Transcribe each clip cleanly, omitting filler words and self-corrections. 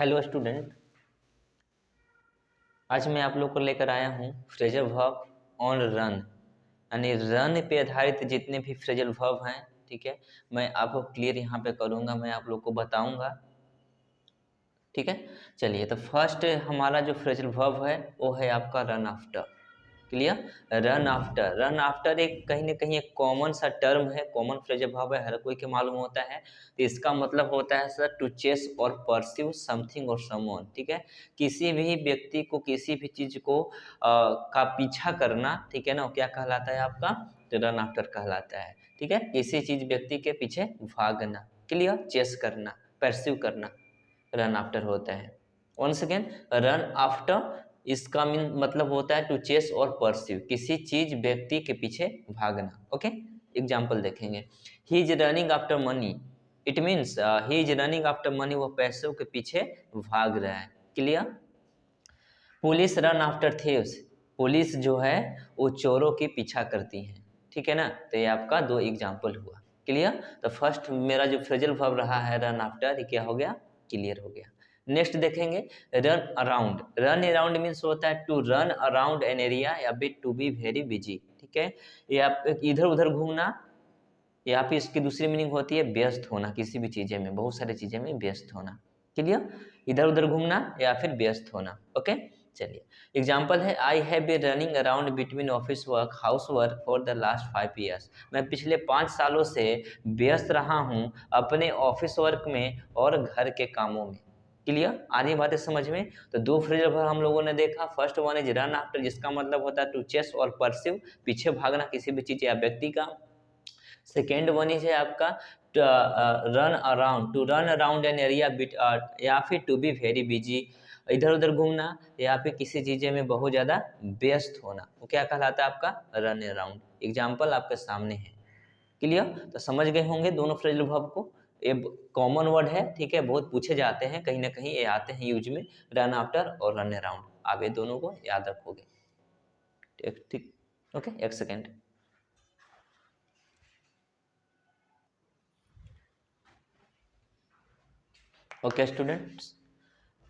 Hello student. आज मैं आप लोग को लेकर आया हूँ फ्रेजल वर्ब ऑन रन, यानी रन पे आधारित जितने भी फ्रेजल वर्ब हैं। ठीक है, मैं आपको क्लियर यहाँ पे करूँगा, मैं आप लोग को बताऊँगा। ठीक है, चलिए तो फर्स्ट हमारा जो फ्रेजल वर्ब है वो है आपका run after. Clear, run after एक कहीं ना कहीं एक कॉमन सा टर्म है, कॉमन फ्रेजल वर्ब है, हर कोई के मालूम होता है। तो इसका मतलब होता है सर टू चेस और परस्यू समथिंग और समवन। ठीक है, किसी भी व्यक्ति को किसी भी चीज को का पीछा करना, ठीक है ना, वो क्या कहलाता है आपका, तो रन आफ्टर कहलाता है। ठीक है, किसी चीज व्यक्ति के पीछे भागना, क्लियर, चेस करना, परस्यू करना, रन आफ्टर होता है। वंस अगेन, रन आफ्टर इसका मीन मतलब होता है टू चेस और परस्यू, किसी चीज व्यक्ति के पीछे भागना। ओके, एग्जाम्पल देखेंगे। ही is running after money, it means he is running after money, वो पैसों के पीछे भाग रहा है। Clear. Police run after thieves, police जो है वो चोरों की पीछा करती है। ठीक है ना, तो ये आपका दो एग्जाम्पल हुआ। क्लियर, तो फर्स्ट मेरा जो फ्रेजल वर्ब रहा है रन आफ्टर, ये क्या हो गया, क्लियर हो गया। नेक्स्ट देखेंगे run around. Run around means होता है to run around an area या फिर टू बी वेरी बिजी। ठीक है, ये आप इधर उधर घूमना, या फिर इसकी दूसरी मीनिंग होती है व्यस्त होना, किसी भी चीजें में, बहुत सारी चीजें में व्यस्त होना। क्लियर, इधर उधर घूमना या फिर व्यस्त होना। ओके, चलिए एग्जाम्पल है I have been running around between office work house work for the last 5 years। मैं पिछले 5 सालों से व्यस्त रहा हूँ अपने ऑफिस वर्क में और घर के कामों में। क्लियर, आ रही बातें समझ में। तो दो फ्रेजल वर्ब हम लोगों ने देखा। First one is run after, जिसका मतलब होता है टू चेस और परस्यू, पीछे भागना किसी भी चीज या व्यक्ति का। सेकेंड वन इज है आपका run around, to run around an area bit, या फिर टू बी वेरी बिजी, इधर उधर घूमना या फिर किसी चीजें में बहुत ज्यादा व्यस्त होना, वो क्या कहलाता है आपका, रन अराउंड। एग्जाम्पल आपके सामने है। क्लियर, तो समझ गए होंगे दोनों फ्रेजल वर्ब को। ये कॉमन वर्ड है, ठीक है, बहुत पूछे जाते हैं, कहीं ना कहीं ये आते हैं यूज में, रन आफ्टर और रन अराउंड। आप ये दोनों को याद रखोगे। ठीक ठीक, ओके, एक सेकेंड। ओके स्टूडेंट्स,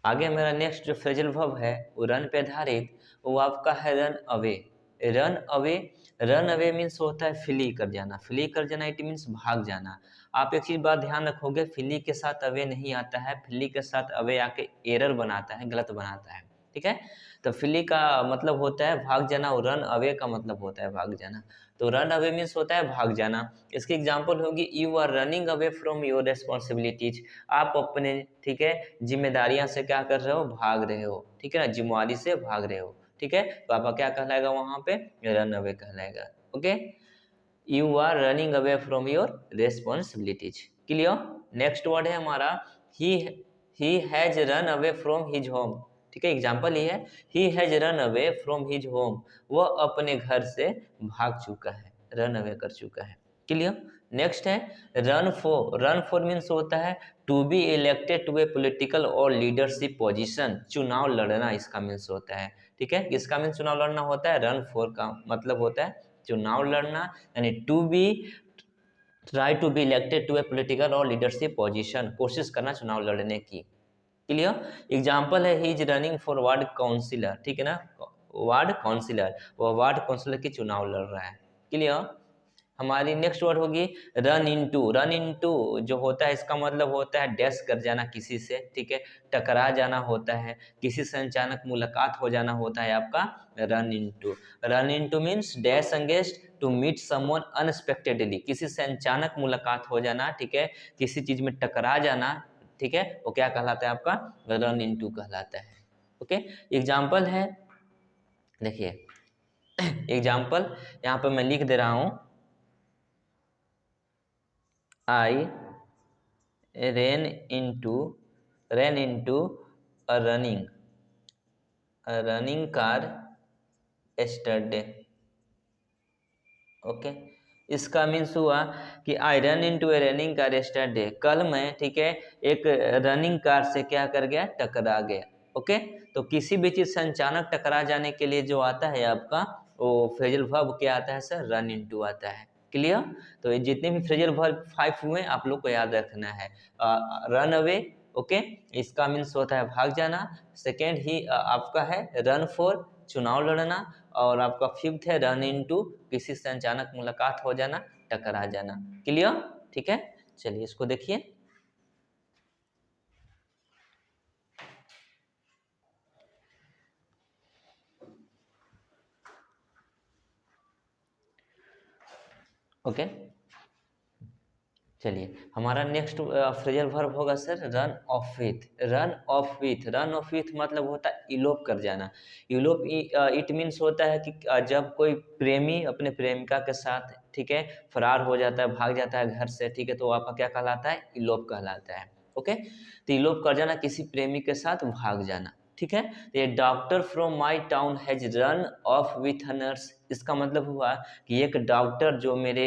आगे मेरा नेक्स्ट जो फ्रेजल वर्ब है वो रन पे आधारित, वो आपका है run away. Run away, run away means होता है फ्ली कर जाना, फ्ली कर जाना इट मीन्स भाग जाना। आप एक चीज बात ध्यान रखोगे, फ्ली के साथ अवे नहीं आता है, फ्ली के साथ अवे आके एरर बनाता है, गलत बनाता है। ठीक है, तो फ्ली का मतलब होता है भाग जाना और रन अवे का मतलब होता है भाग जाना। तो रन अवे मीन्स होता है भाग जाना। इसकी एग्जाम्पल होगी you are running away from your responsibilities, आप अपने, ठीक है, जिम्मेदारियां से क्या कर रहे हो, भाग रहे हो। ठीक है ना, जिम्मेवारी से भाग रहे हो। ठीक है, तो आपका क्या कहलाएगा वहां पे, रन अवे कहलाएगा। Okay, you are running away from your responsibilities. Clear. Next word है हमारा ही he has run away from his home. ठीक है, एग्जाम्पल ये है he has run away from his home, वह अपने घर से भाग चुका है, रन अवे कर चुका है। क्लियर। नेक्स्ट है run for. Run for means होता है to be elected to a political और लीडरशिप पोजीशन, चुनाव लड़ना इसका मीन्स होता है। ठीक है, इसका मीन्स चुनाव लड़ना होता है, रन फॉर का मतलब होता है चुनाव लड़ना, यानी to be, try to be elected to a political और लीडरशिप पोजीशन, कोशिश करना चुनाव लड़ने की। क्लियर। एग्जाम्पल है he is running for ward councillor. ठीक है ना, वार्ड काउंसिलर, वो वार्ड काउंसिलर की चुनाव लड़ रहा है। क्लियर। हमारी नेक्स्ट वर्ड होगी रन इनटू। रन इनटू जो होता है इसका मतलब होता है डैश कर जाना किसी से, ठीक है, टकरा जाना होता है, किसी से अचानक मुलाकात हो जाना होता है आपका run into. Run into means dash against to meet someone unexpectedly, किसी से अचानक मुलाकात हो जाना, ठीक है, किसी चीज में टकरा जाना, ठीक है, वो क्या कहलाता है आपका, रन इनटू कहलाता है। ओके, एग्जाम्पल है, देखिए एग्जाम्पल यहाँ पे मैं लिख दे रहा हूं, I ran into a running car yesterday। Okay, इसका मीन्स हुआ कि I run into A running car yesterday, कल मैं, ठीक है, एक रनिंग कार से क्या कर गया, टकरा गया। ओके, तो किसी भी चीज से अचानक टकरा जाने के लिए जो आता है आपका वो फ्रेजल वर्ब क्या आता है सर, रन इनटू आता है। क्लियर। तो ये जितने भी फ्रेजल वर्ब 5 हुए आप लोग को याद रखना है, रन अवे, ओके, इसका मीन्स होता है भाग जाना। सेकेंड ही आपका है रन फॉर, चुनाव लड़ना। और आपका फिफ्थ है रन इनटू, किसी से अचानक मुलाकात हो जाना, टकरा जाना। क्लियर? ठीक है, चलिए इसको देखिए। ओके, चलिए हमारा नेक्स्ट फ्रेजल वर्ब होगा sir run off with. Run off with, run off with मतलब होता है इलोप कर जाना। इलोप इट मीन्स होता है कि जब कोई प्रेमी अपने प्रेमिका के साथ, ठीक है, फरार हो जाता है, भाग जाता है घर से, ठीक है, तो आपका क्या कहलाता है? इलोप कहलाता है। ओके, तो इलोप कर जाना, किसी प्रेमी के साथ भाग जाना, ठीक है। तो ये doctor from my town has run off with a nurse, इसका मतलब हुआ कि एक डॉक्टर जो मेरे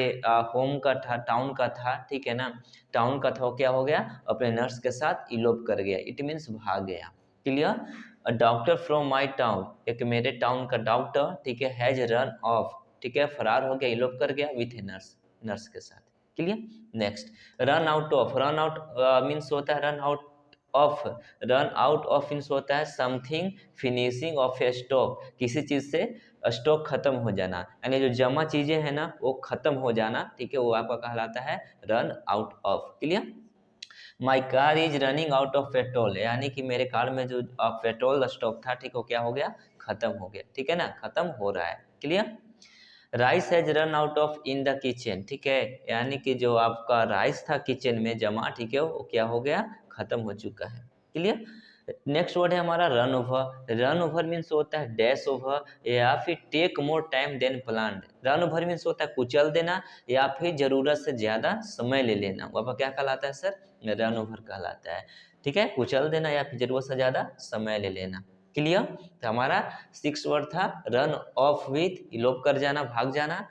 होम का था, टाउन का था, ठीक है ना, टाउन का था, वो क्या हो गया? अपने नर्स के साथ इलोप कर गया, इट मीन्स भाग गया। Clear? A doctor from my town, एक मेरे टाउन का डॉक्टर, ठीक है, हैज रन ऑफ, ठीक है, फरार हो गया, इलोप कर गया विथ ए नर्स, नर्स के साथ। Clear? Next, run out of. Run out means होता है run out of. Run out of means होता है something finishing of A stock, किसी चीज से स्टॉक खत्म हो जाना, यानी जो जमा चीजें हैं ना वो खत्म हो जाना, ठीक है, वो आपका कहलाता है run out of. Clear? My car is running out of petrol, यानी कि मेरे कार में जो पेट्रोल स्टॉक था, ठीक है, वो क्या हो गया? खत्म हो गया, ठीक है ना, खत्म हो रहा है। Clear? Rice has run out of in the kitchen, ठीक है, यानी कि जो आपका राइस था किचन में जमा, ठीक है, वो क्या हो गया? खत्म हो चुका है। क्लियर? नेक्स्ट वर्ड है हमारा run over. Run over means होता है डैश ओवर या फिर take more time than planned. Run over means होता है कुचल देना या फिर जरूरत से ज्यादा समय ले लेना, वह क्या कहलाता है सर? रन ओवर कहलाता है, ठीक है, कुचल देना या फिर जरूरत से ज्यादा समय ले लेना। क्लियर? तो हमारा सिक्स वर्ड था रन ऑफ विथ, इलोप कर जाना, भाग जाना।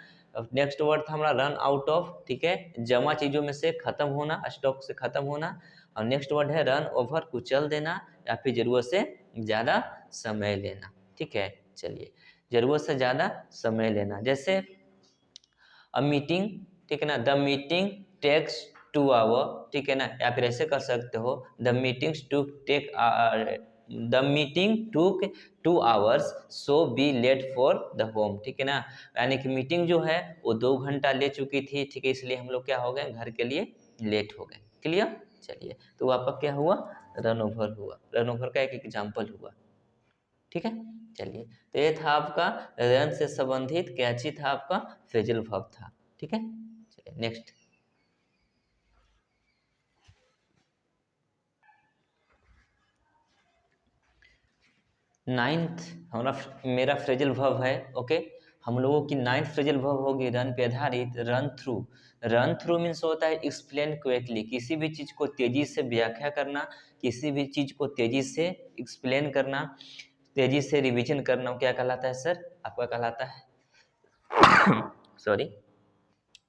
नेक्स्ट वर्ड था हमारा रन आउट ऑफ, ठीक है, जमा चीजों में से खत्म होना, स्टॉक से खत्म होना। और नेक्स्ट वर्ड है रन ओवर, कुचल देना या फिर जरूरत से ज्यादा समय लेना, ठीक है। चलिए, जरूरत से ज्यादा समय लेना, जैसे अ मीटिंग, ठीक है ना, द मीटिंग टेक्स 2 आवर, ठीक है ना, या फिर ऐसे कर सकते हो the meetings to take the meeting took 2 hours so be late for the home, ठीक है ना, यानी कि मीटिंग जो है वो 2 घंटा ले चुकी थी, ठीक है, इसलिए हम लोग क्या हो गए? घर के लिए लेट हो गए। क्लियर? चलिए, तो आपका क्या हुआ? रन ओवर हुआ, रन ओवर का एक एग्जाम्पल हुआ, ठीक है। चलिए, तो ये था आपका रन से संबंधित कैची था, आपका फ्रेजल वर्ब था, ठीक है। चलिए नेक्स्ट, नाइन्थ हमारा मेरा फ्रेजल वर्ब है। ओके, हम लोगों की नाइन्थ फ्रेजल वर्ब होगी रन पे आधारित run through. Run through means होता है एक्सप्लेन क्विकली, किसी भी चीज को तेजी से व्याख्या करना, किसी भी चीज को तेजी से एक्सप्लेन करना, तेजी से रिवीजन करना, क्या कहलाता है सर? आपका कहलाता है सॉरी,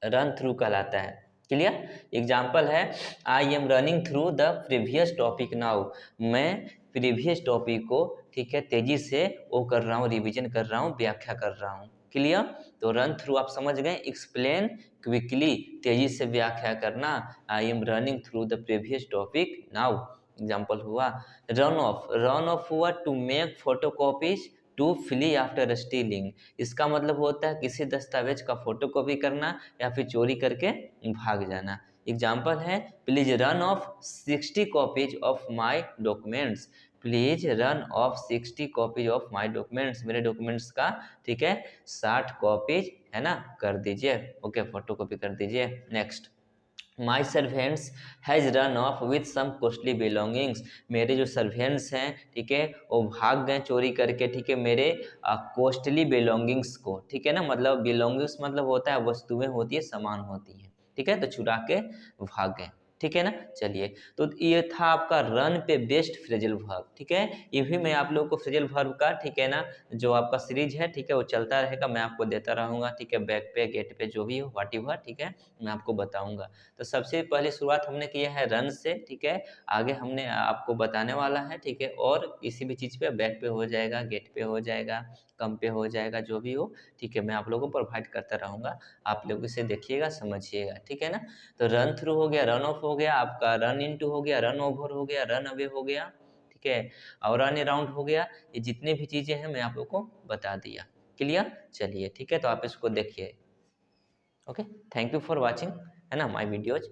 रन थ्रू कहलाता है। क्लियर? एग्जाम्पल है आई am running through the previous topic now, मैं प्रीवियस टॉपिक को, ठीक है, तेजी से वो कर रहा हूँ, रिवीजन कर रहा हूँ, व्याख्या कर रहा हूँ। क्लियर? तो रन थ्रू आप समझ गए, एक्सप्लेन क्विकली, तेजी से व्याख्या करना। I am running through the previous topic now, example हुआ। रन ऑफ, रन ऑफ हुआ to make photocopies to flee after stealing, इसका मतलब होता है किसी दस्तावेज का फोटोकॉपी करना या फिर चोरी करके भाग जाना। एग्जाम्पल है please run of 60 copies of my documents, please run of 60 copies of my documents, मेरे डॉक्यूमेंट्स का, ठीक है, 60 कॉपीज है ना, कर दीजिए, ओके, फोटोकॉपी कर दीजिए। Next, my servants has run off with some costly belongings, मेरे जो सर्वेंट्स हैं, ठीक है, वो भाग गए चोरी करके, ठीक है, मेरे कॉस्टली बिलोंगिंग्स को, ठीक है ना, मतलब बिलोंगिंग्स मतलब होता है वस्तुएं होती है, सामान होती है, ठीक है, तो चुरा के भाग गए, ठीक है ना। चलिए, तो ये था आपका रन पे बेस्ड फ्रेजल वर्ब, ठीक है। ये भी मैं आप लोगों को फ्रेजल वर्ब का, ठीक है ना, जो आपका सीरीज है, ठीक है, वो चलता रहेगा, मैं आपको देता रहूंगा, ठीक है, बैक पे गेट पे जो भी हो वाट एवर, ठीक है, मैं आपको बताऊंगा। तो सबसे पहले शुरुआत हमने किया है रन से, ठीक है, आगे हमने आपको बताने वाला है, ठीक है, और किसी भी चीज़ पे बैक पे हो जाएगा, गेट पे हो जाएगा, कम पे हो जाएगा, जो भी हो, ठीक है, मैं आप लोगों को प्रोवाइड करता रहूँगा। आप लोग इसे देखिएगा, समझिएगा, ठीक है ना। तो रन थ्रू हो गया, रन ऑफ हो गया, आपका रन इनटू हो गया, रन ओवर हो गया, रन अवे हो गया, ठीक है, और रन अराउंड हो गया। ये जितने भी चीज़ें हैं मैं आप लोग को बता दिया। क्लियर? चलिए ठीक है, तो आप इसको देखिए। Okay, thank you for watching, है ना, माय वीडियोज़।